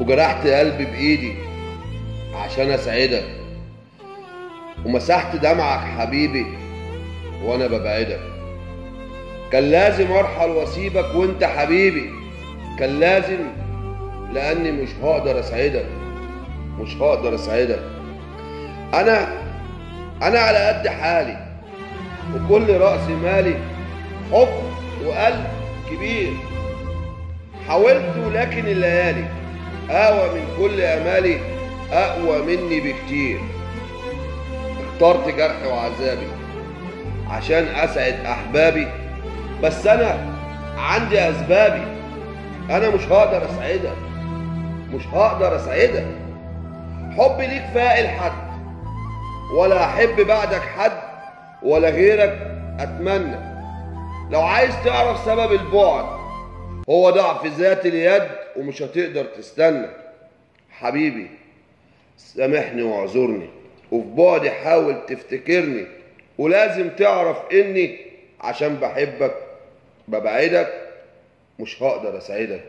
وجرحت قلبي بإيدي عشان أسعدك، ومسحت دمعك حبيبي وأنا ببعدك. كان لازم أرحل وأسيبك وأنت حبيبي، كان لازم، لأني مش هقدر أسعدك، مش هقدر أسعدك. أنا على قد حالي، وكل رأس مالي حب وقلب كبير. حاولت ولكن الليالي أقوى من كل أمالي، أقوى مني بكتير. اخترت جرحي وعذابي عشان أسعد أحبابي، بس أنا عندي أسبابي. أنا مش هقدر أسعدك، مش هقدر أسعدك. حبي ليك فاقل حد، ولا أحب بعدك حد ولا غيرك أتمنى. لو عايز تعرف سبب البعد، هو ضعف ذات اليد ومش هتقدر تستنى. حبيبي سامحني واعذرني، وفي بعدي حاول تفتكرني، ولازم تعرف إني عشان بحبك ببعدك، مش هقدر أسعدك.